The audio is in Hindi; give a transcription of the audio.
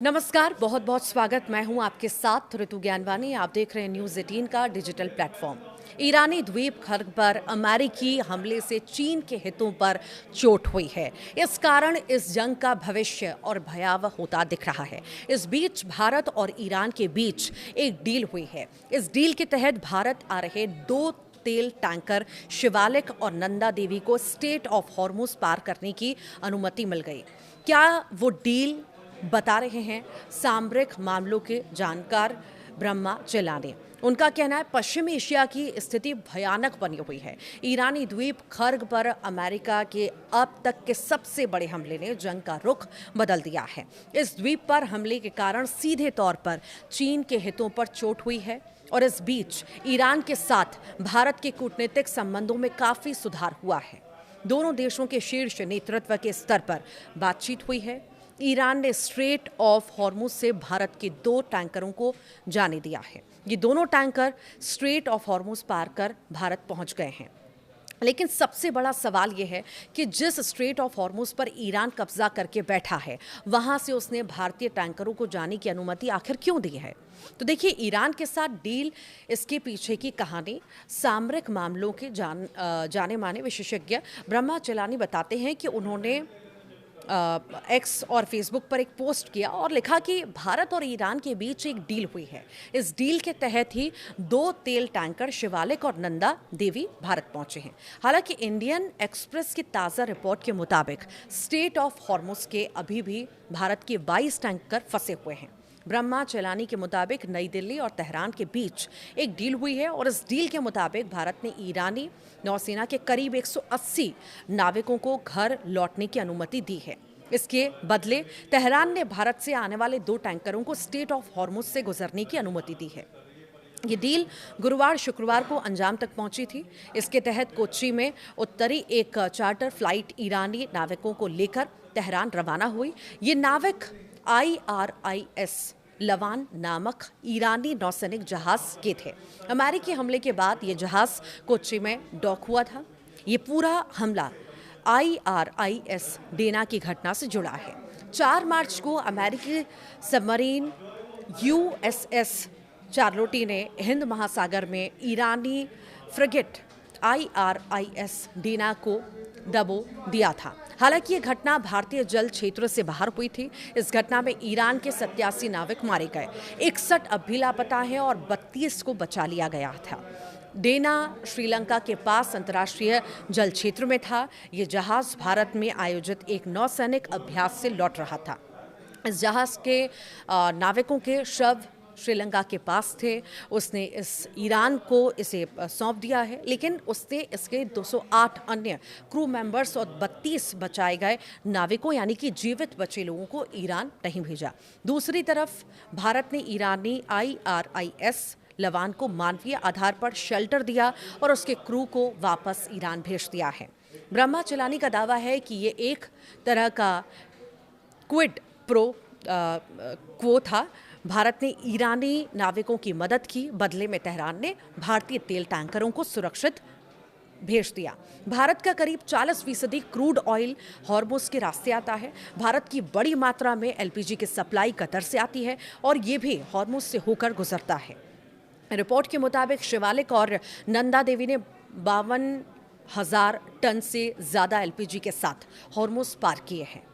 नमस्कार, बहुत बहुत स्वागत। मैं हूं आपके साथ ऋतु ज्ञानवानी। आप देख रहे हैं न्यूज़ 18 का डिजिटल प्लेटफॉर्म। ईरानी द्वीप खर्ग पर अमेरिकी हमले से चीन के हितों पर चोट हुई है। इस कारण इस जंग का भविष्य और भयावह होता दिख रहा है। इस बीच भारत और ईरान के बीच एक डील हुई है। इस डील के तहत भारत आ रहे 2 तेल टैंकर शिवालिक और नंदा देवी को स्ट्रेट ऑफ हॉर्मुज पार करने की अनुमति मिल गई। क्या वो डील बता रहे हैं सामरिक मामलों के जानकार ब्रह्मा चेलानी। उनका कहना है पश्चिमी एशिया की स्थिति भयानक बनी हुई है। ईरानी द्वीप खर्ग पर अमेरिका के अब तक के सबसे बड़े हमले ने जंग का रुख बदल दिया है। इस द्वीप पर हमले के कारण सीधे तौर पर चीन के हितों पर चोट हुई है और इस बीच ईरान के साथ भारत के कूटनीतिक संबंधों में काफी सुधार हुआ है। दोनों देशों के शीर्ष नेतृत्व के स्तर पर बातचीत हुई है। ईरान ने स्ट्रेट ऑफ हॉर्मुज से भारत के 2 टैंकरों को जाने दिया है। ये दोनों टैंकर स्ट्रेट ऑफ हॉर्मुज पार कर भारत पहुंच गए हैं। लेकिन सबसे बड़ा सवाल यह है कि जिस स्ट्रेट ऑफ हॉर्मुज पर ईरान कब्जा करके बैठा है, वहां से उसने भारतीय टैंकरों को जाने की अनुमति आखिर क्यों दी है? तो देखिए, ईरान के साथ डील, इसके पीछे की कहानी सामरिक मामलों के जाने माने विशेषज्ञ ब्रह्मा चेलानी बताते हैं कि उन्होंने एक्स और फेसबुक पर एक पोस्ट किया और लिखा कि भारत और ईरान के बीच एक डील हुई है। इस डील के तहत ही 2 तेल टैंकर शिवालिक और नंदा देवी भारत पहुंचे हैं। हालांकि इंडियन एक्सप्रेस की ताज़ा रिपोर्ट के मुताबिक स्ट्रेट ऑफ हॉर्मुज के अभी भी भारत के 22 टैंकर फंसे हुए हैं। ब्रह्मा चेलानी के मुताबिक नई दिल्ली और तेहरान के बीच एक डील हुई है और इस डील के मुताबिक भारत ने ईरानी नौसेना के करीब 180 नाविकों को घर लौटने की अनुमति दी है। इसके बदले तेहरान ने भारत से आने वाले 2 टैंकरों को स्ट्रेट ऑफ हॉर्मुज से गुजरने की अनुमति दी है। ये डील गुरुवार शुक्रवार को अंजाम तक पहुंची थी। इसके तहत कोच्चि में उत्तरी एक चार्टर फ्लाइट ईरानी नाविकों को लेकर तेहरान रवाना हुई। ये नाविक IRIS लवान नामक ईरानी नौसैनिक जहाज के थे। अमेरिकी हमले के बाद ये जहाज कोच्चि में डॉक हुआ था। ये पूरा हमला IRIS डेना की घटना से जुड़ा है। 4 मार्च को अमेरिकी सबमरीन USS चार्लोटी ने हिंद महासागर में ईरानी फ्रिगेट IRIS डेना को दबो दिया था। हालांकि ये घटना भारतीय जल क्षेत्र से बाहर हुई थी। इस घटना में ईरान के 87 नाविक मारे गए, 61 अब भी लापता हैं और 32 को बचा लिया गया था। डेना श्रीलंका के पास अंतर्राष्ट्रीय जल क्षेत्र में था। ये जहाज भारत में आयोजित एक नौसैनिक अभ्यास से लौट रहा था। इस जहाज के नाविकों के शव श्रीलंका के पास थे। उसने ईरान को इसे सौंप दिया है, लेकिन उसने इसके 208 अन्य क्रू मेंबर्स और 32 बचाए गए नाविकों यानी कि जीवित बचे लोगों को ईरान नहीं भेजा। दूसरी तरफ भारत ने ईरानी IRIS लवान को मानवीय आधार पर शेल्टर दिया और उसके क्रू को वापस ईरान भेज दिया है। ब्रह्मा चेलानी का दावा है कि ये एक तरह का क्विड प्रो क्वो था। भारत ने ईरानी नाविकों की मदद की, बदले में तेहरान ने भारतीय तेल टैंकरों को सुरक्षित भेज दिया। भारत का करीब 40% क्रूड ऑयल हॉर्मुज के रास्ते आता है। भारत की बड़ी मात्रा में LPG की सप्लाई कतर से आती है और ये भी हॉर्मुज से होकर गुजरता है। रिपोर्ट के मुताबिक शिवालिक और नंदा देवी ने 52,000 टन से ज़्यादा LPG के साथ हॉर्मुज पार किए हैं।